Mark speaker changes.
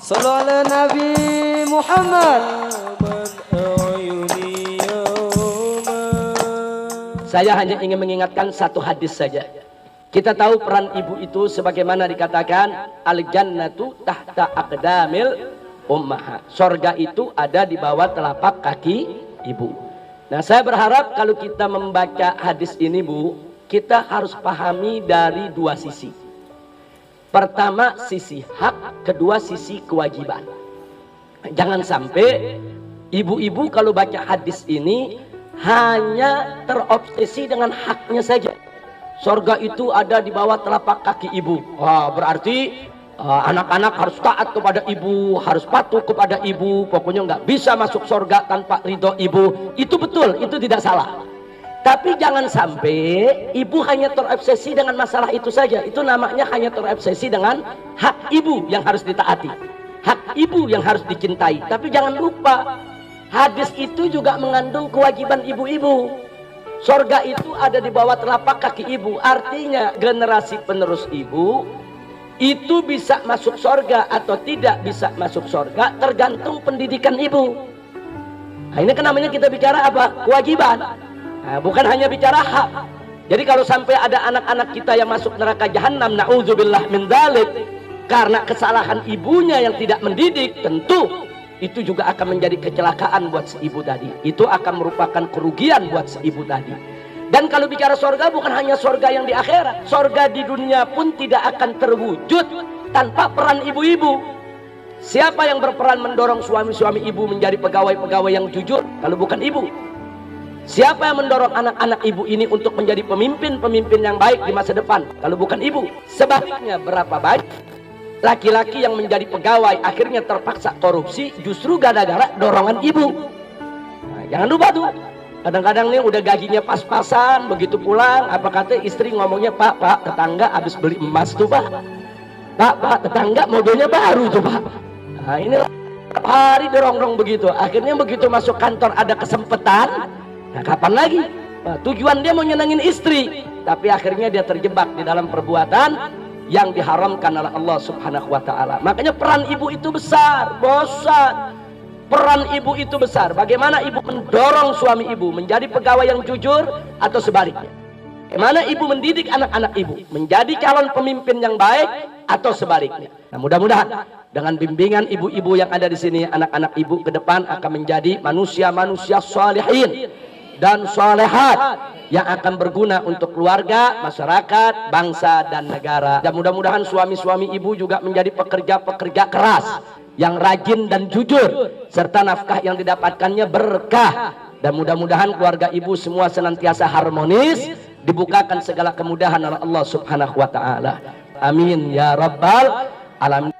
Speaker 1: Sallu ala Nabi Muhammad.
Speaker 2: Saya hanya ingin mengingatkan satu hadis saja. Kita tahu peran ibu itu sebagaimana dikatakan al-jannatu tahta aqdamil ummahat. Sorga itu ada di bawah telapak kaki ibu. Nah, saya berharap kalau kita membaca hadis ini, Bu, kita harus pahami dari dua sisi. Pertama sisi hak, kedua sisi kewajiban. Jangan sampai ibu-ibu kalau baca hadis ini hanya terobsesi dengan haknya saja. Sorga itu ada di bawah telapak kaki ibu. Wah, berarti anak-anak harus taat kepada ibu, harus patuh kepada ibu. Pokoknya nggak bisa masuk sorga tanpa ridho ibu. Itu betul, itu tidak salah. Tapi jangan sampai ibu hanya terobsesi dengan masalah itu saja. Itu namanya hanya terobsesi dengan hak ibu yang harus ditaati, hak ibu yang harus dicintai. Tapi jangan lupa, hadis itu juga mengandung kewajiban ibu-ibu. Sorga itu ada di bawah telapak kaki ibu. Artinya generasi penerus ibu itu bisa masuk sorga atau tidak bisa masuk sorga tergantung pendidikan ibu. Nah, ini kan namanya kita bicara apa? Kewajiban. Nah, bukan hanya bicara hak. Jadi kalau sampai ada anak-anak kita yang masuk neraka jahanam, na'udzubillah min dzalik, karena kesalahan ibunya yang tidak mendidik, tentu itu juga akan menjadi kecelakaan buat si ibu tadi. Itu akan merupakan kerugian buat si ibu tadi. Dan kalau bicara sorga, bukan hanya sorga yang di akhirat, sorga di dunia pun tidak akan terwujud tanpa peran ibu-ibu. Siapa yang berperan mendorong suami-suami ibu menjadi pegawai-pegawai yang jujur kalau bukan ibu? Siapa yang mendorong anak-anak ibu ini untuk menjadi pemimpin-pemimpin yang baik di masa depan kalau bukan ibu? Sebaliknya, berapa banyak laki-laki yang menjadi pegawai akhirnya terpaksa korupsi justru gara-gara dorongan ibu. Nah, jangan lupa tuh, kadang-kadang nih udah gajinya pas-pasan, begitu pulang apa kata istri ngomongnya, pak tetangga habis beli emas tuh pak tetangga mobilnya baru tuh pak. Nah, inilah hari dorong-dorong begitu, akhirnya begitu masuk kantor ada kesempatan. Nah, kapan lagi? Nah, tujuan dia mau nyenangin istri, tapi akhirnya dia terjebak di dalam perbuatan yang diharamkan oleh Allah Subhanahu wa taala. Makanya peran ibu itu besar, bosan. Peran ibu itu besar. Bagaimana ibu mendorong suami ibu menjadi pegawai yang jujur atau sebaliknya? Bagaimana ibu mendidik anak-anak ibu menjadi calon pemimpin yang baik atau sebaliknya? Nah, mudah-mudahan dengan bimbingan ibu-ibu yang ada di sini, anak-anak ibu ke depan akan menjadi manusia-manusia sholihin dan solehat yang akan berguna untuk keluarga, masyarakat, bangsa, dan negara. Dan mudah-mudahan suami-suami ibu juga menjadi pekerja-pekerja keras yang rajin dan jujur, serta nafkah yang didapatkannya berkah. Dan mudah-mudahan keluarga ibu semua senantiasa harmonis, dibukakan segala kemudahan oleh Allah Subhanahu wa taala. Amin ya rabbal alamin.